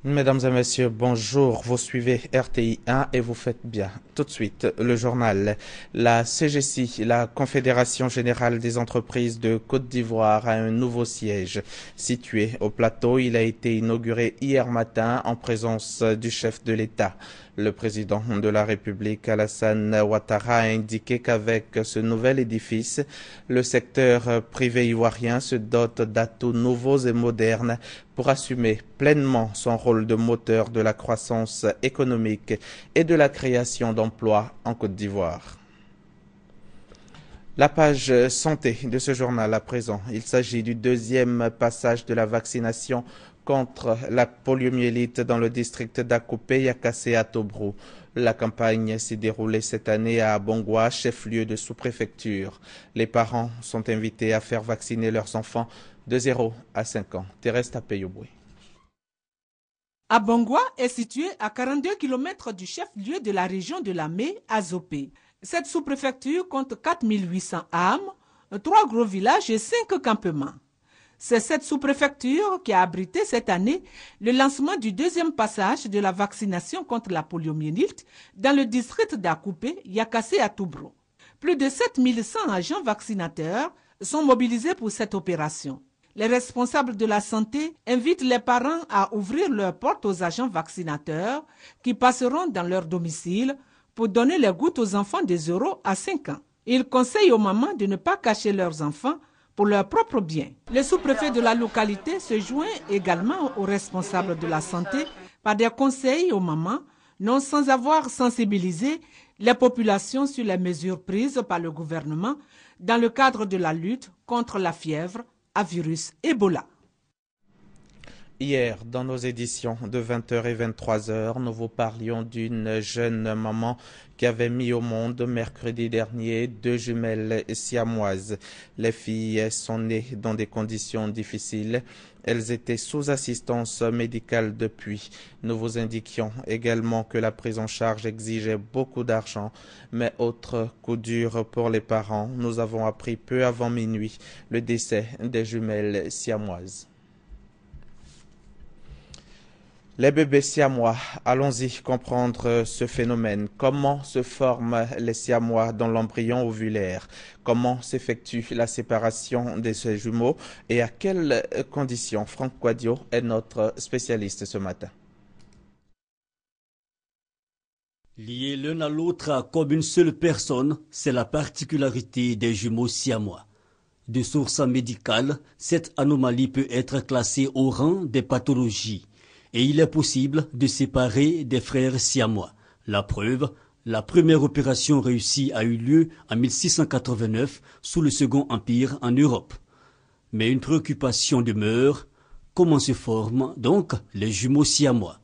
Mesdames et messieurs, bonjour. Vous suivez RTI 1 et vous faites bien. Tout de suite, le journal. La CGC, la Confédération Générale des Entreprises de Côte d'Ivoire, a un nouveau siège situé au plateau. Il a été inauguré hier matin en présence du chef de l'État. Le président de la République, Alassane Ouattara, a indiqué qu'avec ce nouvel édifice, le secteur privé ivoirien se dote d'atouts nouveaux et modernes pour assumer pleinement son rôle de moteur de la croissance économique et de la création d'emplois en Côte d'Ivoire. La page santé de ce journal à présent. Il s'agit du deuxième passage de la vaccination contre la poliomyélite dans le district d'Akoupé, Yakassé à Tobrou. La campagne s'est déroulée cette année à Bongwa, chef-lieu de sous-préfecture. Les parents sont invités à faire vacciner leurs enfants de 0 à 5 ans. Thérèse Tapeyoboué. Abongwa est situé à 42 km du chef-lieu de la région de Lamé, à Zopé. Cette sous-préfecture compte 4800 âmes, 3 gros villages et 5 campements. C'est cette sous-préfecture qui a abrité cette année le lancement du deuxième passage de la vaccination contre la poliomyélite dans le district d'Akoupé, Yakassé à Tobrou. Plus de 7100 agents vaccinateurs sont mobilisés pour cette opération. Les responsables de la santé invitent les parents à ouvrir leurs portes aux agents vaccinateurs qui passeront dans leur domicile pour donner les gouttes aux enfants de 0 à 5 ans. Ils conseillent aux mamans de ne pas cacher leurs enfants pour leur propre bien. Le sous-préfet de la localité se joint également aux responsables de la santé par des conseils aux mamans, non sans avoir sensibilisé les populations sur les mesures prises par le gouvernement dans le cadre de la lutte contre la fièvre à virus Ebola. Hier, dans nos éditions de 20h et 23h, nous vous parlions d'une jeune maman qui avait mis au monde mercredi dernier 2 jumelles siamoises. Les filles sont nées dans des conditions difficiles. Elles étaient sous assistance médicale depuis. Nous vous indiquions également que la prise en charge exigeait beaucoup d'argent, mais autre coup dur pour les parents. Nous avons appris peu avant minuit le décès des jumelles siamoises. Les bébés siamois, allons-y comprendre ce phénomène. Comment se forment les siamois dans l'embryon ovulaire? Comment s'effectue la séparation de ces jumeaux? Et à quelles conditions? Franck Quadio est notre spécialiste ce matin. Liés l'un à l'autre comme une seule personne, c'est la particularité des jumeaux siamois. De source médicale, cette anomalie peut être classée au rang des pathologies. Et il est possible de séparer des frères siamois. La preuve, la première opération réussie a eu lieu en 1689 sous le Second Empire en Europe. Mais une préoccupation demeure. Comment se forment donc les jumeaux siamois?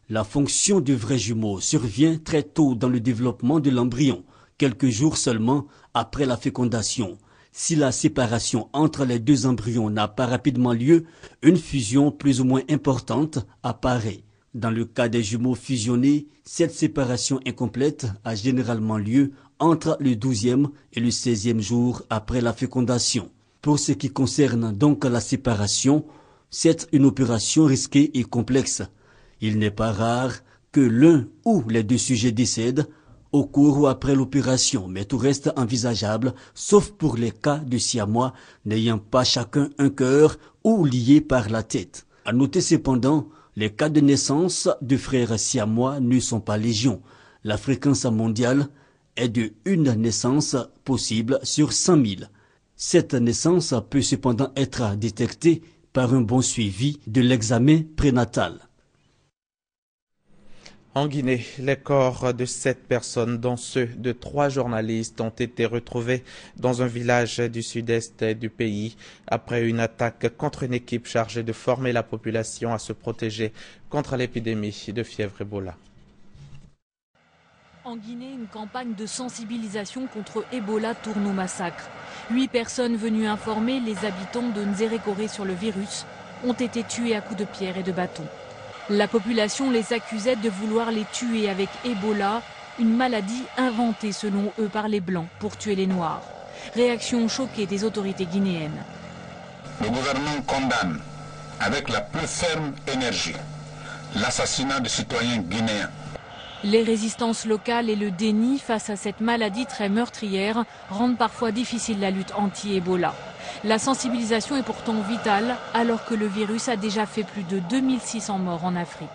La fonction de vrai jumeau survient très tôt dans le développement de l'embryon, quelques jours seulement après la fécondation. Si la séparation entre les deux embryons n'a pas rapidement lieu, une fusion plus ou moins importante apparaît. Dans le cas des jumeaux fusionnés, cette séparation incomplète a généralement lieu entre le 12e et le 16e jour après la fécondation. Pour ce qui concerne donc la séparation, c'est une opération risquée et complexe. Il n'est pas rare que l'un ou les deux sujets décèdent au cours ou après l'opération, mais tout reste envisageable, sauf pour les cas de siamois n'ayant pas chacun un cœur ou liés par la tête. À noter cependant, les cas de naissance de frères siamois ne sont pas légion. La fréquence mondiale est de une naissance possible sur 100 000. Cette naissance peut cependant être détectée par un bon suivi de l'examen prénatal. En Guinée, les corps de 7 personnes, dont ceux de 3 journalistes, ont été retrouvés dans un village du sud-est du pays après une attaque contre une équipe chargée de former la population à se protéger contre l'épidémie de fièvre Ebola. En Guinée, une campagne de sensibilisation contre Ebola tourne au massacre. 8 personnes venues informer les habitants de Nzérékoré sur le virus ont été tuées à coups de pierre et de bâton. La population les accusait de vouloir les tuer avec Ebola, une maladie inventée selon eux par les Blancs pour tuer les Noirs. Réaction choquée des autorités guinéennes. Le gouvernement condamne avec la plus ferme énergie l'assassinat de citoyens guinéens. Les résistances locales et le déni face à cette maladie très meurtrière rendent parfois difficile la lutte anti-Ebola. La sensibilisation est pourtant vitale alors que le virus a déjà fait plus de 2600 morts en Afrique.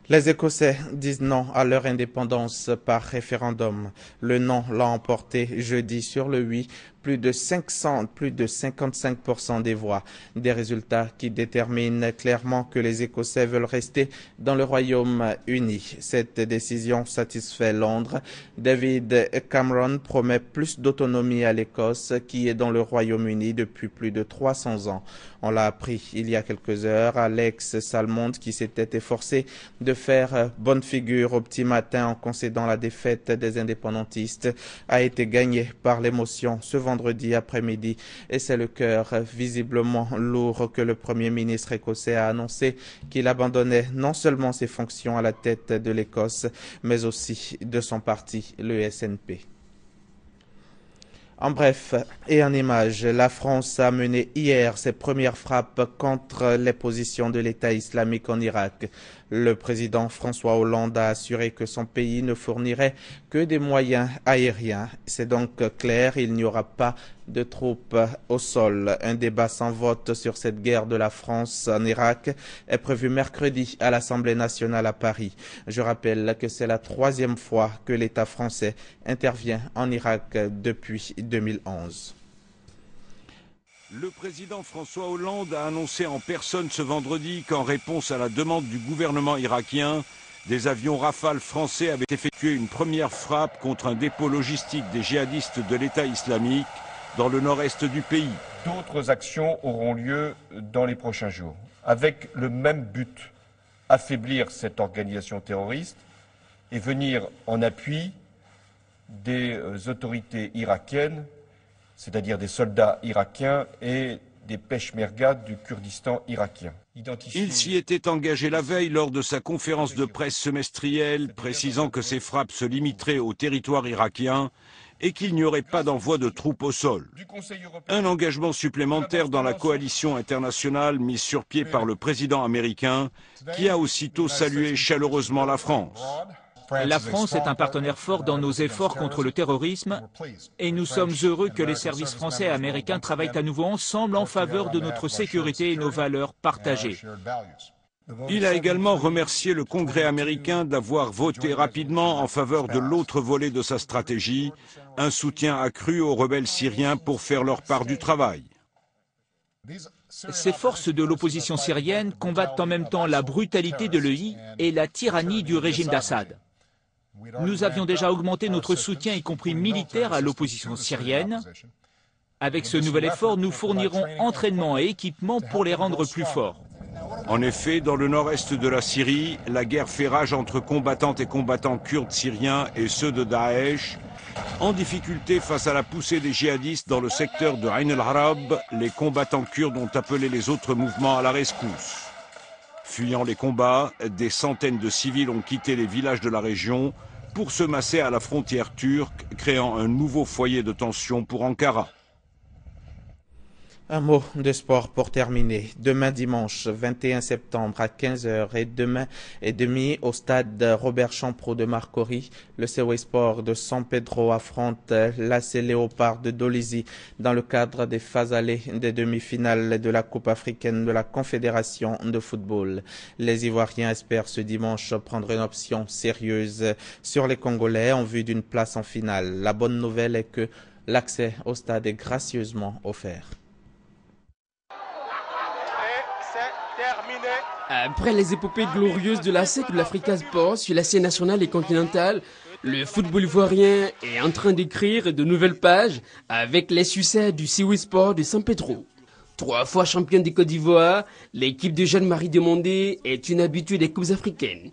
Les Écossais disent non à leur indépendance par référendum. Le non l'a emporté jeudi sur le oui, plus de 55% des voix. Des résultats qui déterminent clairement que les Écossais veulent rester dans le Royaume-Uni. Cette décision satisfait Londres. David Cameron promet plus d'autonomie à l'Écosse qui est dans le Royaume-Uni depuis plus de 300 ans. On l'a appris il y a quelques heures. Alex Salmond, qui s'était efforcé de faire bonne figure au petit matin en concédant la défaite des indépendantistes, a été gagné par l'émotion ce vendredi après-midi, et c'est le cœur visiblement lourd que le Premier ministre écossais a annoncé qu'il abandonnait non seulement ses fonctions à la tête de l'Écosse, mais aussi de son parti, le SNP. En bref et en images, la France a mené hier ses premières frappes contre les positions de l'État islamique en Irak. Le président François Hollande a assuré que son pays ne fournirait que des moyens aériens. C'est donc clair, il n'y aura pas de troupes au sol. Un débat sans vote sur cette guerre de la France en Irak est prévu mercredi à l'Assemblée nationale à Paris. Je rappelle que c'est la 3e fois que l'État français intervient en Irak depuis 2011. Le président François Hollande a annoncé en personne ce vendredi qu'en réponse à la demande du gouvernement irakien, des avions Rafale français avaient effectué une première frappe contre un dépôt logistique des djihadistes de l'État islamique dans le nord-est du pays. D'autres actions auront lieu dans les prochains jours, avec le même but, affaiblir cette organisation terroriste et venir en appui des autorités irakiennes, c'est-à-dire des soldats irakiens et des peshmergas du Kurdistan irakien. Il s'y était engagé la veille lors de sa conférence de presse semestrielle, précisant que ces frappes se limiteraient au territoire irakien et qu'il n'y aurait pas d'envoi de troupes au sol. Un engagement supplémentaire dans la coalition internationale mise sur pied par le président américain, qui a aussitôt salué chaleureusement la France. La France est un partenaire fort dans nos efforts contre le terrorisme et nous sommes heureux que les services français et américains travaillent à nouveau ensemble en faveur de notre sécurité et nos valeurs partagées. Il a également remercié le Congrès américain d'avoir voté rapidement en faveur de l'autre volet de sa stratégie, un soutien accru aux rebelles syriens pour faire leur part du travail. Ces forces de l'opposition syrienne combattent en même temps la brutalité de l'EI et la tyrannie du régime d'Assad. Nous avions déjà augmenté notre soutien, y compris militaire, à l'opposition syrienne. Avec ce nouvel effort, nous fournirons entraînement et équipement pour les rendre plus forts. En effet, dans le nord-est de la Syrie, la guerre fait rage entre combattantes et combattants kurdes syriens et ceux de Daesh. En difficulté face à la poussée des djihadistes dans le secteur de Ain el-Arab, les combattants kurdes ont appelé les autres mouvements à la rescousse. Fuyant les combats, des centaines de civils ont quitté les villages de la région pour se masser à la frontière turque, créant un nouveau foyer de tension pour Ankara. Un mot de sport pour terminer. Demain dimanche 21 septembre à 15h et demain et demi au stade Robert Champrou de Marcory, le COI Sport de San Pedro affronte l'AC Léopard de Dolisie dans le cadre des phases allées des demi-finales de la Coupe africaine de la Confédération de football. Les Ivoiriens espèrent ce dimanche prendre une option sérieuse sur les Congolais en vue d'une place en finale. La bonne nouvelle est que l'accès au stade est gracieusement offert. Après les épopées glorieuses de l'ASEC de l'Africa Sport sur la scène nationale et continentale, le football ivoirien est en train d'écrire de nouvelles pages avec les succès du COI Sport de San Pedro. 3 fois championne de Côte d'Ivoire, l'équipe de Jeanne-Marie Demondé est une habituée des Coupes africaines.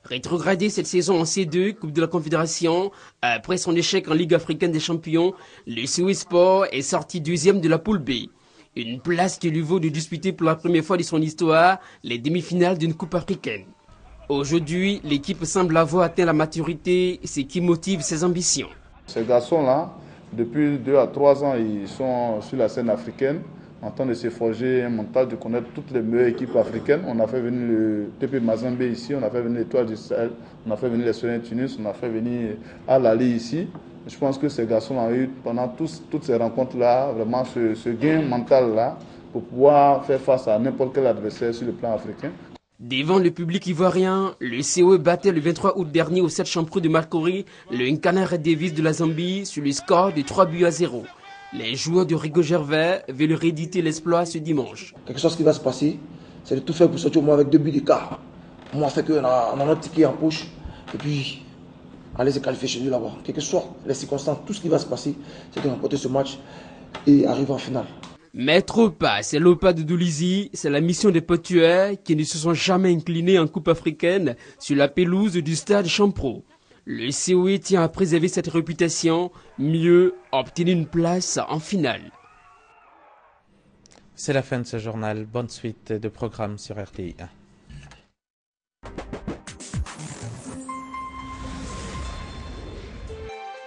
Rétrogradée cette saison en C2, Coupe de la Confédération, après son échec en Ligue africaine des champions, le COI Sport est sorti 2e de la poule B. Une place qui lui vaut de disputer pour la première fois de son histoire les demi-finales d'une Coupe africaine. Aujourd'hui, l'équipe semble avoir atteint la maturité, ce qui motive ses ambitions. Ces garçons-là, depuis 2 à 3 ans, ils sont sur la scène africaine. en train de se forger un mental, de connaître toutes les meilleures équipes africaines. On a fait venir le TP Mazembe ici, on a fait venir l'Étoile du Sahel, on a fait venir les Soleils Tunis, on a fait venir Al-Ali ici. Je pense que ces garçons ont eu, pendant toutes ces rencontres-là, vraiment ce gain mental-là pour pouvoir faire face à n'importe quel adversaire sur le plan africain. Devant le public ivoirien, le COE battait le 23 août dernier au 7 Champrou de Marcory le Nkana Red Devils de la Zambie sur le score de 3-0. Les joueurs de Rigo Gervais veulent rééditer l'exploit ce dimanche. Quelque chose qui va se passer, c'est de tout faire pour sortir au moins avec 2 buts d'écart. Au moins, fait qu'on a notre ticket en poche et puis aller se qualifier chez nous là-bas. Quelles que soient les circonstances, tout ce qui va se passer, c'est de remporter ce match et arriver en finale. Maître pas, c'est l'OPA de Doulizi, c'est la mission des Portuaires qui ne se sont jamais inclinés en Coupe africaine sur la pelouse du stade Champrou. Le COE tient à préserver cette réputation, mieux obtenir une place en finale. C'est la fin de ce journal. Bonne suite de programmes sur RTI 1.